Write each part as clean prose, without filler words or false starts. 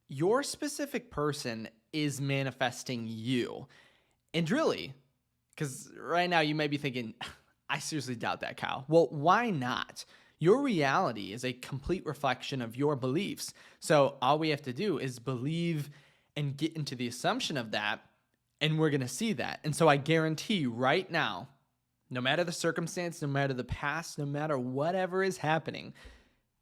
Your specific person is manifesting you. And really, because right now you may be thinking, I seriously doubt that, Kyle. Well, why not? Your reality is a complete reflection of your beliefs. So all we have to do is believe and get into the assumption of that, and we're going to see that. And so I guarantee you right now, no matter the circumstance, no matter the past, no matter whatever is happening,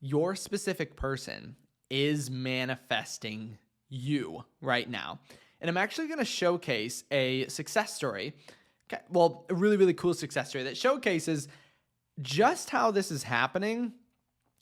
your specific person is manifesting you right now. And I'm actually going to showcase a success story. Okay, well, a really, really cool success story that showcases just how this is happening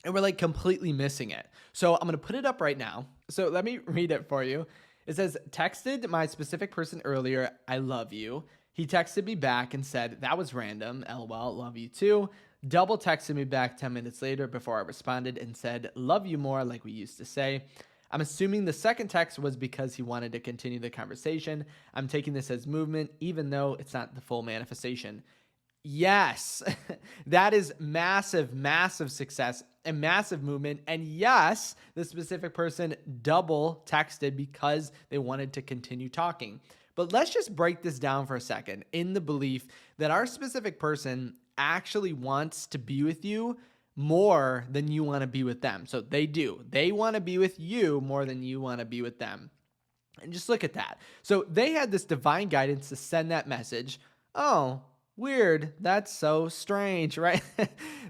and we're like completely missing it. So I'm going to put it up right now. So let me read it for you. It says, texted my specific person earlier, I love you. He texted me back and said, that was random. LOL, love you too. Double texted me back 10 minutes later before I responded and said, love you more, like we used to say. I'm assuming the second text was because he wanted to continue the conversation. I'm taking this as movement, even though it's not the full manifestation. Yes, that is massive, massive success and massive movement. And yes, the specific person double texted because they wanted to continue talking. But let's just break this down for a second in the belief that our specific person actually wants to be with you more than you want to be with them. So they do. They want to be with you more than you want to be with them. And just look at that. So they had this divine guidance to send that message. Oh, weird. That's so strange, right?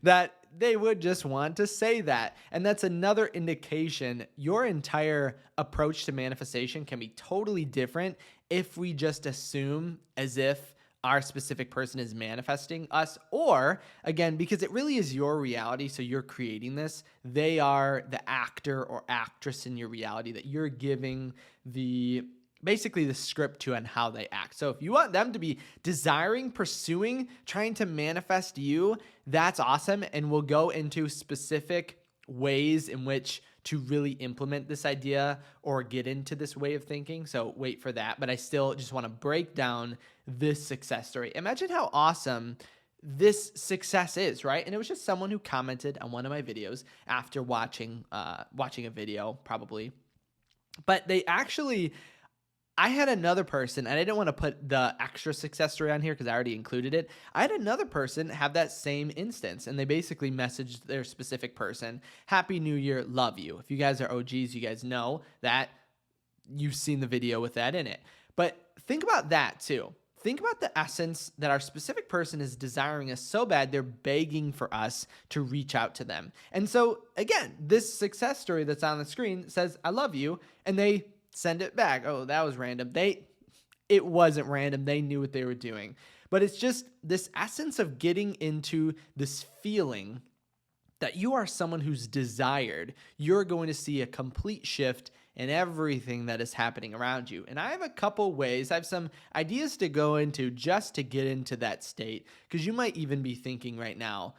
That they would just want to say that. And that's another indication your entire approach to manifestation can be totally different if we just assume as if our specific person is manifesting us, or again, because it really is your reality. So you're creating this. They are the actor or actress in your reality that you're giving basically the script to and how they act. So if you want them to be desiring, pursuing, trying to manifest you, that's awesome. And we'll go into specific ways in which to really implement this idea or get into this way of thinking. So wait for that. But I still just want to break down this success story. Imagine how awesome this success is, right? And it was just someone who commented on one of my videos after watching a video, probably. But they actually, I had another person, and I didn't want to put the extra success story on here because I already included it. I had another person have that same instance, and they basically messaged their specific person, Happy New Year, love you. If you guys are OGs, you guys know that you've seen the video with that in it. But think about that too. Think about the essence that our specific person is desiring us so bad, they're begging for us to reach out to them. And so, again, this success story that's on the screen says, I love you, and they send it back. Oh, that was random. It wasn't random. They knew what they were doing. But it's just this essence of getting into this feeling that you are someone who's desired. You're going to see a complete shift in everything that is happening around you. And I have a couple ways. I have some ideas to go into just to get into that state, because you might even be thinking right now,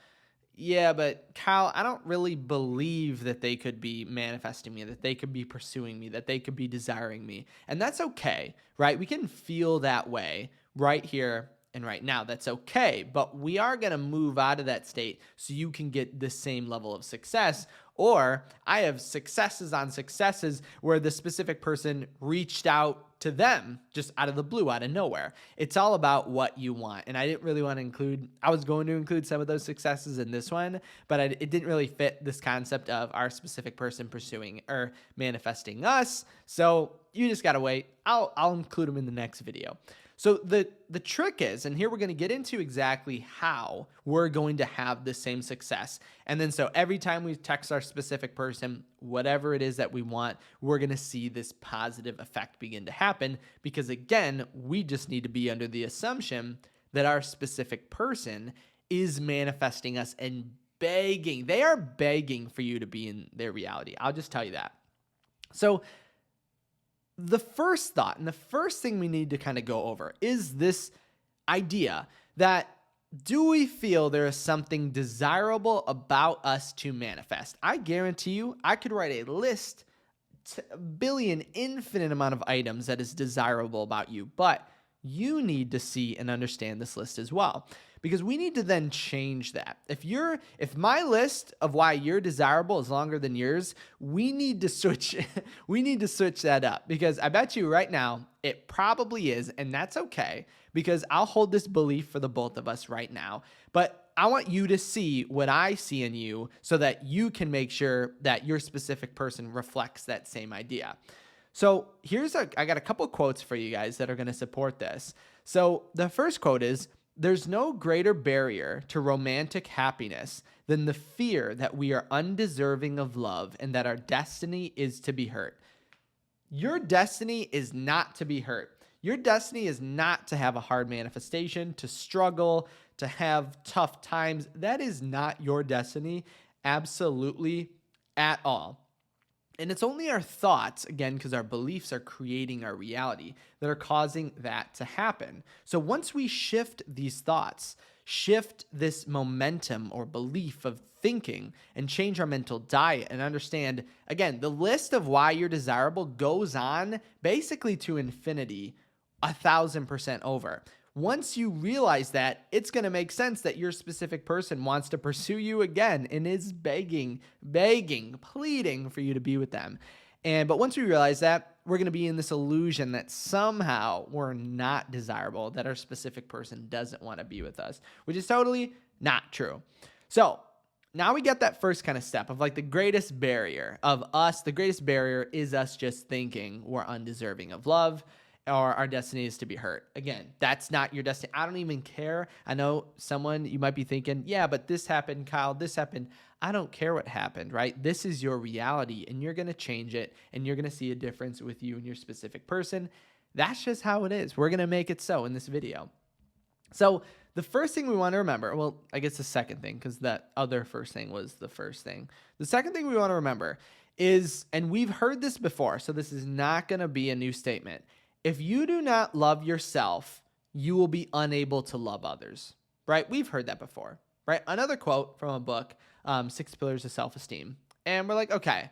yeah, but Kyle, I don't really believe that they could be manifesting me, that they could be pursuing me, that they could be desiring me. And that's okay, right? We can feel that way right here and right now. That's okay. But we are going to move out of that state so you can get the same level of success. Or I have successes on successes where the specific person reached out to them just out of the blue, out of nowhere. It's all about what you want. And I didn't really want to I was going to include some of those successes in this one, but it didn't really fit this concept of our specific person pursuing or manifesting us. So you just got to wait. I'll include them in the next video. So the trick is, and here we're going to get into exactly how we're going to have the same success. And then so every time we text our specific person, whatever it is that we want, we're going to see this positive effect begin to happen, because again, we just need to be under the assumption that our specific person is manifesting us and begging. They are begging for you to be in their reality. I'll just tell you that. So the first thought and the first thing we need to kind of go over is this idea that, do we feel there is something desirable about us to manifest? I guarantee you, I could write a list, a billion, infinite amount of items that is desirable about you, but you need to see and understand this list as well. because we need to then change that. If my list of why you're desirable is longer than yours, we need to switch we need to switch that up, because I bet you right now it probably is, and that's okay, because I'll hold this belief for the both of us right now. But I want you to see what I see in you so that you can make sure that your specific person reflects that same idea. So I got a couple quotes for you guys that are going to support this. So the first quote is, "There's no greater barrier to romantic happiness than the fear that we are undeserving of love and that our destiny is to be hurt." Your destiny is not to be hurt. Your destiny is not to have a hard manifestation, to struggle, to have tough times. That is not your destiny, absolutely at all. And it's only our thoughts, again, because our beliefs are creating our reality, that are causing that to happen. So once we shift these thoughts, shift this momentum or belief of thinking, and change our mental diet and understand, again, the list of why you're desirable goes on basically to infinity, 1,000% over. Once you realize that, it's going to make sense that your specific person wants to pursue you again and is begging, pleading for you to be with them. But once we realize that, we're going to be in this illusion that somehow we're not desirable, that our specific person doesn't want to be with us, which is totally not true. So now we get that first kind of step of like the greatest barrier of us. The greatest barrier is us just thinking we're undeserving of love, or our destiny is to be hurt. Again, that's not your destiny. I don't even care. I know you might be thinking, yeah, but this happened, Kyle, this happened. I don't care what happened, right? This is your reality, and you're going to change it, and you're going to see a difference with you and your specific person. That's just how it is. We're going to make it so in this video. So the first thing we want to remember, well, I guess the second thing, because that other first thing was the first thing. The second thing we want to remember is, and we've heard this before, so this is not going to be a new statement. If you do not love yourself, you will be unable to love others, right? We've heard that before, right? Another quote from a book, 6 Pillars of Self-Esteem. And we're like, okay,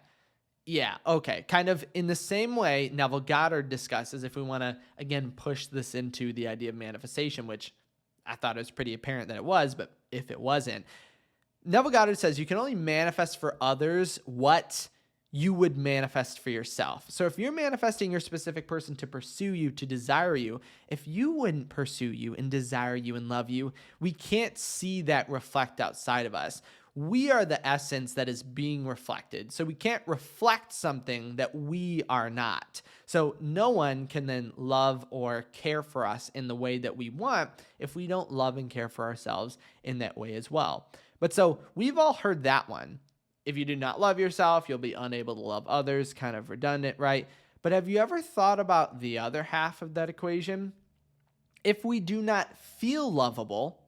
yeah, okay. Kind of in the same way Neville Goddard discusses, if we want to, again, push this into the idea of manifestation, which I thought it was pretty apparent that it was, but if it wasn't, Neville Goddard says you can only manifest for others what you would manifest for yourself. So if you're manifesting your specific person to pursue you, to desire you, if you wouldn't pursue you and desire you and love you, we can't see that reflect outside of us. We are the essence that is being reflected. So we can't reflect something that we are not. So no one can then love or care for us in the way that we want if we don't love and care for ourselves in that way as well. But so we've all heard that one. If you do not love yourself, you'll be unable to love others. Kind of redundant, right? But have you ever thought about the other half of that equation? If we do not feel lovable,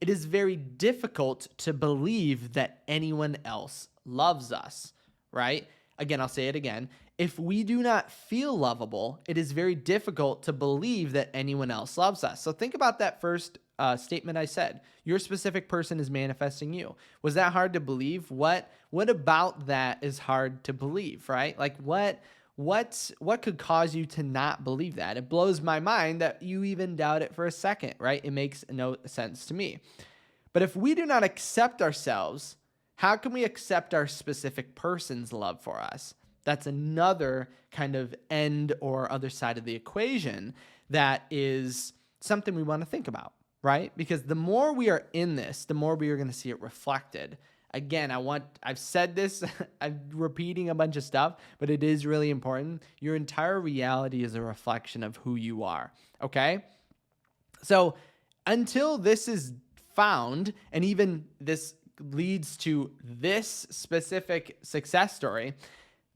it is very difficult to believe that anyone else loves us, right? Again, I'll say it again. If we do not feel lovable, it is very difficult to believe that anyone else loves us. So think about that first statement I said. Your specific person is manifesting you. Was that hard to believe? What about that is hard to believe, right? Like what could cause you to not believe that? It blows my mind that you even doubt it for a second, right? It makes no sense to me. But if we do not accept ourselves, how can we accept our specific person's love for us? That's another kind of end or other side of the equation that is something we want to think about, right? Because the more we are in this, the more we are going to see it reflected. Again, I've said this, I'm repeating a bunch of stuff, but it is really important. Your entire reality is a reflection of who you are, okay? So until this is found, and even this leads to this specific success story,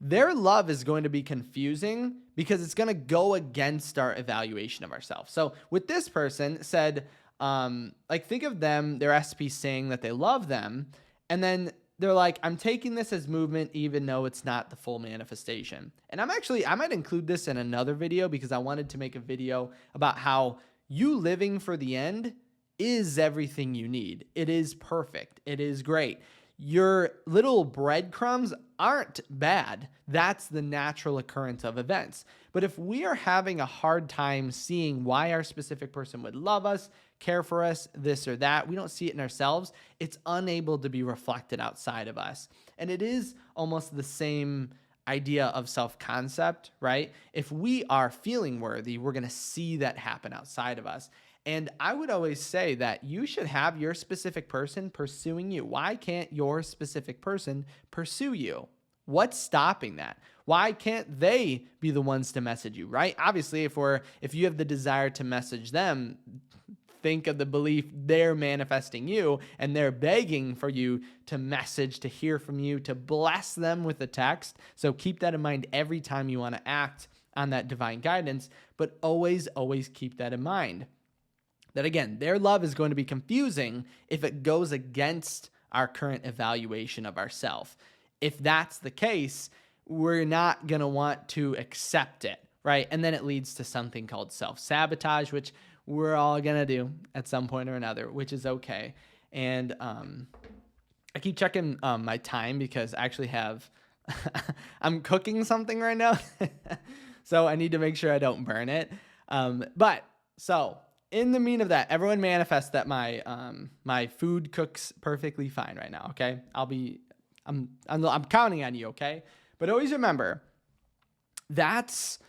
their love is going to be confusing because it's going to go against our evaluation of ourselves. So with this person said, think of them, their SP saying that they love them, and then they're like, I'm taking this as movement even though it's not the full manifestation. And I might include this in another video because I wanted to make a video about how you living for the end is everything you need. It is perfect. It is great. Your little breadcrumbs aren't bad. That's the natural occurrence of events. But if we are having a hard time seeing why our specific person would love us, care for us, this or that. We don't see it in ourselves. It's unable to be reflected outside of us. And it is almost the same idea of self-concept, right? If we are feeling worthy, we're going to see that happen outside of us. And I would always say that you should have your specific person pursuing you. Why can't your specific person pursue you? What's stopping that? Why can't they be the ones to message you, right? Obviously, if you have the desire to message them, think of the belief they're manifesting you and they're begging for you to message, to hear from you, to bless them with a text. So keep that in mind every time you want to act on that divine guidance, but always, always keep that in mind. That again, their love is going to be confusing if it goes against our current evaluation of ourselves. If that's the case, we're not going to want to accept it, right? And then it leads to something called self-sabotage, which we're all going to do at some point or another, which is okay. And I keep checking my time because I actually have, I'm cooking something right now. So I need to make sure I don't burn it. So in the mean of that, everyone manifest that my food cooks perfectly fine right now. Okay. I'm counting on you. Okay. But always remember that's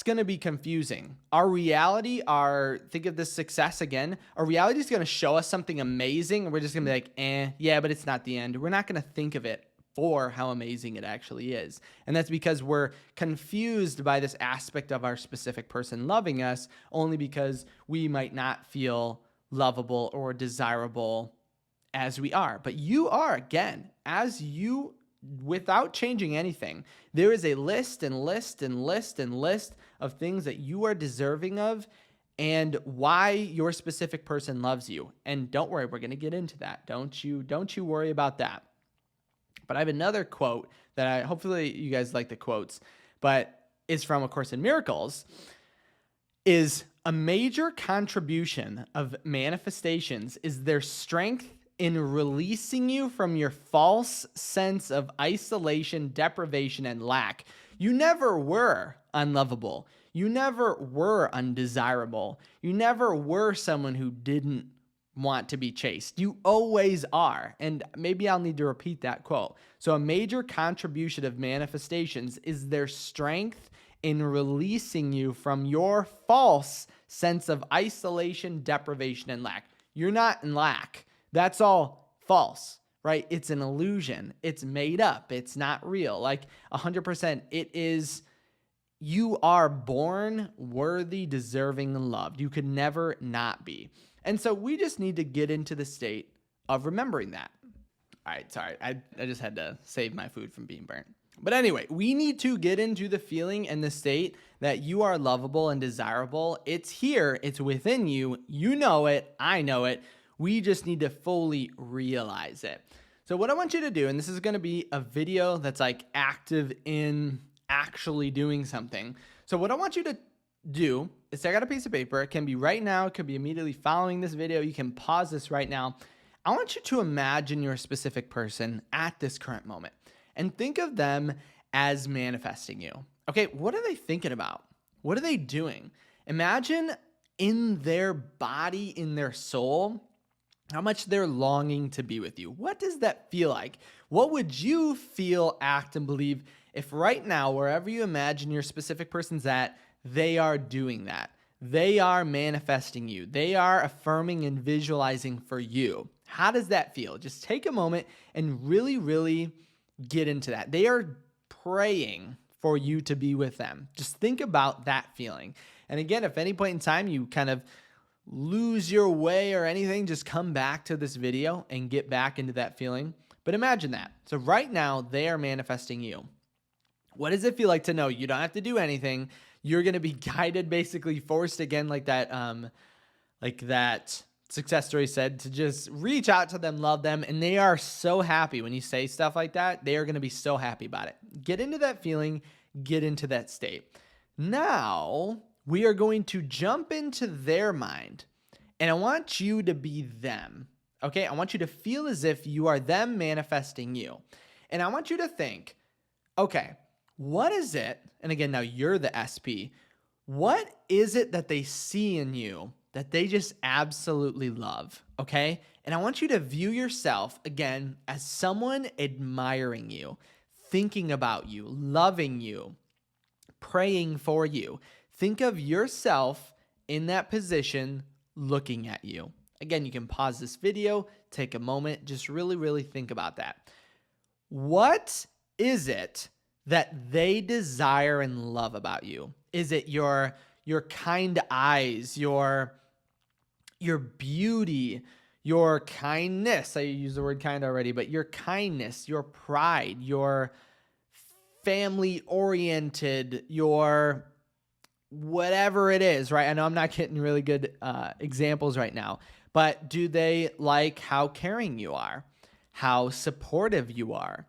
going to be confusing. Our reality, think of this success again. Our reality is going to show us something amazing. And we're just going to be like, yeah, but it's not the end. We're not going to think of it for how amazing it actually is. And that's because we're confused by this aspect of our specific person loving us only because we might not feel lovable or desirable as we are. But you are, again, without changing anything, there is a list and list and list and list of things that you are deserving of and why your specific person loves you. And don't worry, we're going to get into that. Don't you worry about that. But I have another quote that hopefully you guys like the quotes, but it's from A Course in Miracles, is a major contribution of manifestations is their strength in releasing you from your false sense of isolation, deprivation, and lack. You never were unlovable. You never were undesirable. You never were someone who didn't want to be chased. You always are. And maybe I'll need to repeat that quote. So a major contribution of manifestations is their strength in releasing you from your false sense of isolation, deprivation, and lack. You're not in lack. That's all false, right? It's an illusion. It's made up. It's not real. Like 100%, it is, you are born worthy, deserving, and loved. You could never not be. And so we just need to get into the state of remembering that. All right, sorry. I just had to save my food from being burnt. But anyway, we need to get into the feeling and the state that you are lovable and desirable. It's here. It's within you. You know it. I know it. We just need to fully realize it. So what I want you to do, and this is going to be a video that's like active in actually doing something. So what I want you to do is take out a piece of paper. It can be right now. It could be immediately following this video. You can pause this right now. I want you to imagine your specific person at this current moment and think of them as manifesting you. Okay, what are they thinking about? What are they doing? Imagine in their body, in their soul, how much they're longing to be with you. What does that feel like? What would you feel, act, and believe if right now, wherever you imagine your specific person's at, they are doing that? They are manifesting you. They are affirming and visualizing for you. How does that feel? Just take a moment and really, really get into that. They are praying for you to be with them. Just think about that feeling. And again, if at any point in time you kind of lose your way or anything, just come back to this video and get back into that feeling. But imagine that. So right now, they are manifesting you. What does it feel like to know you don't have to do anything? You're going to be guided, basically forced again, like that success story said, to just reach out to them, love them. And they are so happy when you say stuff like that. They are going to be so happy about it. Get into that feeling, get into that state. Now we are going to jump into their mind, and I want you to be them. Okay. I want you to feel as if you are them manifesting you. And I want you to think, okay, what is it? And again, now you're the SP. What is it that they see in you that they just absolutely love, okay? And I want you to view yourself again as someone admiring you, thinking about you, loving you, praying for you. Think of yourself in that position looking at you. Again, you can pause this video, take a moment, just really, really think about that. What is it that they desire and love about you? Is it your kind eyes, your beauty, your kindness? I used the word kind already, but your kindness, your pride, your family oriented, your whatever it is, right? I know I'm not getting really good examples right now, but do they like how caring you are, how supportive you are,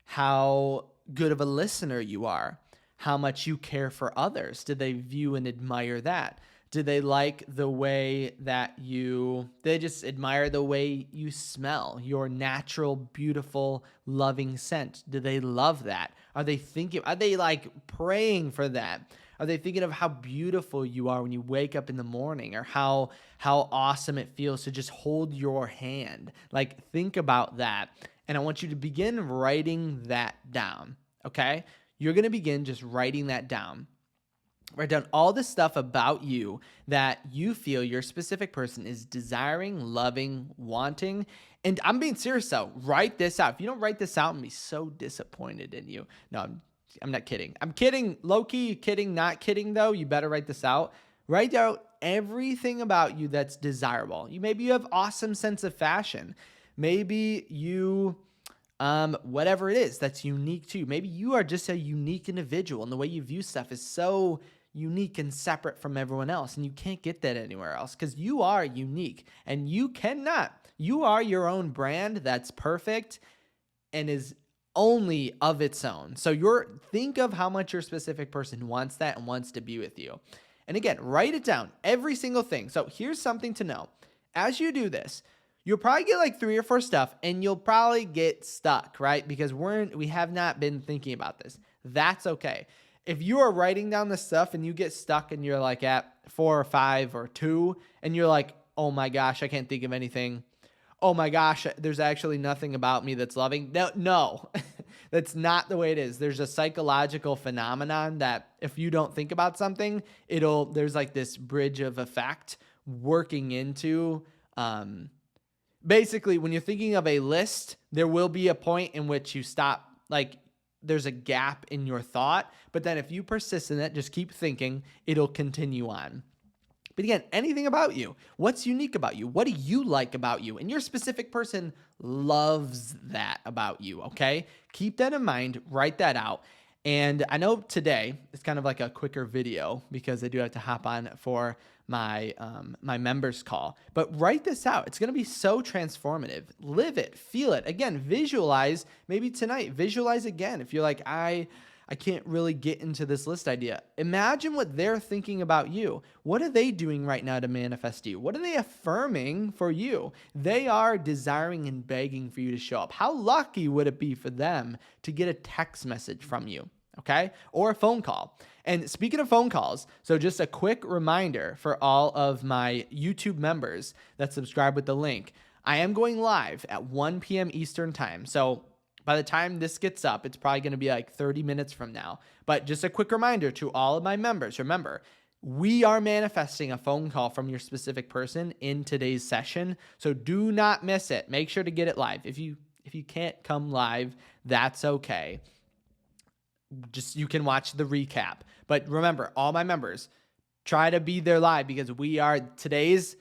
how good of a listener you are, how much you care for others? Do they view and admire that? Do they like the way that they just admire the way you smell, your natural, beautiful, loving scent? Do they love that? Are they like praying for that? Are they thinking of how beautiful you are when you wake up in the morning, or how awesome it feels to just hold your hand? Like, think about that. And I want you to begin writing that down, okay? You're going to begin just writing that down. Write down all the stuff about you that you feel your specific person is desiring, loving, wanting. And I'm being serious though. Write this out. If you don't write this out, I'm going to be so disappointed in you. No, I'm not kidding. I'm kidding. Low-key kidding, not kidding though. You better write this out. Write out everything about you that's desirable. Maybe you have awesome sense of fashion. Maybe you whatever it is that's unique to you. Maybe you are just a unique individual, and the way you view stuff is so unique and separate from everyone else, and you can't get that anywhere else because you are unique, and you are your own brand that's perfect and is only of its own. So think of how much your specific person wants that and wants to be with you. And again, write it down, every single thing. So here's something to know. As you do this, you'll probably get like 3 or 4 stuff, and you'll probably get stuck, right? Because we have not been thinking about this. That's okay. If you are writing down this stuff and you get stuck and you're like at 4 or 5 or 2, and you're like, oh my gosh, I can't think of anything. Oh my gosh, there's actually nothing about me that's loving. No, that's not the way it is. There's a psychological phenomenon that if you don't think about something, there's like this bridge of effect working into, basically, when you're thinking of a list, there will be a point in which you stop, like there's a gap in your thought, but then if you persist in it, just keep thinking, it'll continue on. But again, anything about you, what's unique about you? What do you like about you? And your specific person loves that about you, okay? Keep that in mind, write that out. And I know today it's kind of like a quicker video because I do have to hop on for my members call. But write this out. It's going to be so transformative. Live it, feel it. Again, visualize. Maybe tonight, visualize again. If you're like, I can't really get into this list idea. Imagine what they're thinking about you. What are they doing right now to manifest you? What are they affirming for you? They are desiring and begging for you to show up. How lucky would it be for them to get a text message from you? Okay? Or a phone call. And speaking of phone calls, so just a quick reminder for all of my YouTube members that subscribe with the link. I am going live at 1 p.m. Eastern time. So by the time this gets up, it's probably going to be like 30 minutes from now. But just a quick reminder to all of my members, remember, we are manifesting a phone call from your specific person in today's session. So do not miss it. Make sure to get it live. If you can't come live, that's okay. You can watch the recap. But remember, all my members, try to be there live because today's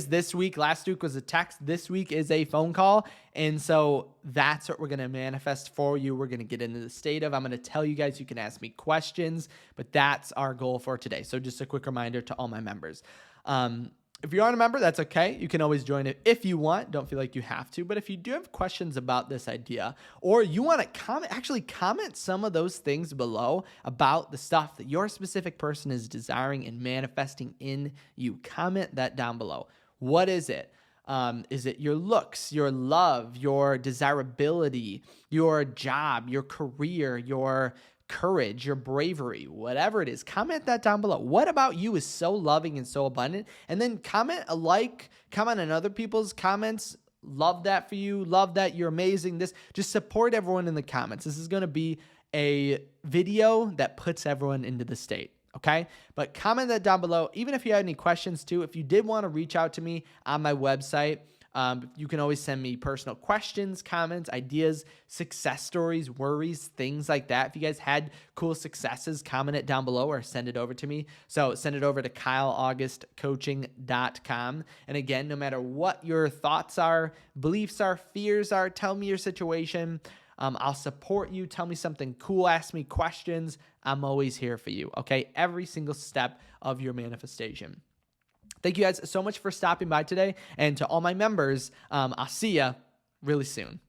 this week. Last week was a text. This week is a phone call. And so that's what we're going to manifest for you. We're going to get into the state of. I'm going to tell you guys, you can ask me questions, but that's our goal for today. So just a quick reminder to all my members. If you aren't a member, that's okay. You can always join it if you want. Don't feel like you have to. But if you do have questions about this idea, or you want to comment some of those things below about the stuff that your specific person is desiring and manifesting in you. Comment that down below. What is it? Is it your looks, your love, your desirability, your job, your career, your courage, your bravery, whatever it is? Comment that down below. What about you is so loving and so abundant? And then comment comment on other people's comments. Love that for you. Love that you're amazing. Just support everyone in the comments. This is going to be a video that puts everyone into the state. Okay. But comment that down below. Even if you had any questions too, if you did want to reach out to me on my website, you can always send me personal questions, comments, ideas, success stories, worries, things like that. If you guys had cool successes, comment it down below or send it over to me. So send it over to kyleaugustcoaching.com. And again, no matter what your thoughts are, beliefs are, fears are, tell me your situation. I'll support you. Tell me something cool. Ask me questions. I'm always here for you. Okay. Every single step of your manifestation. Thank you guys so much for stopping by today. And to all my members, I'll see you really soon.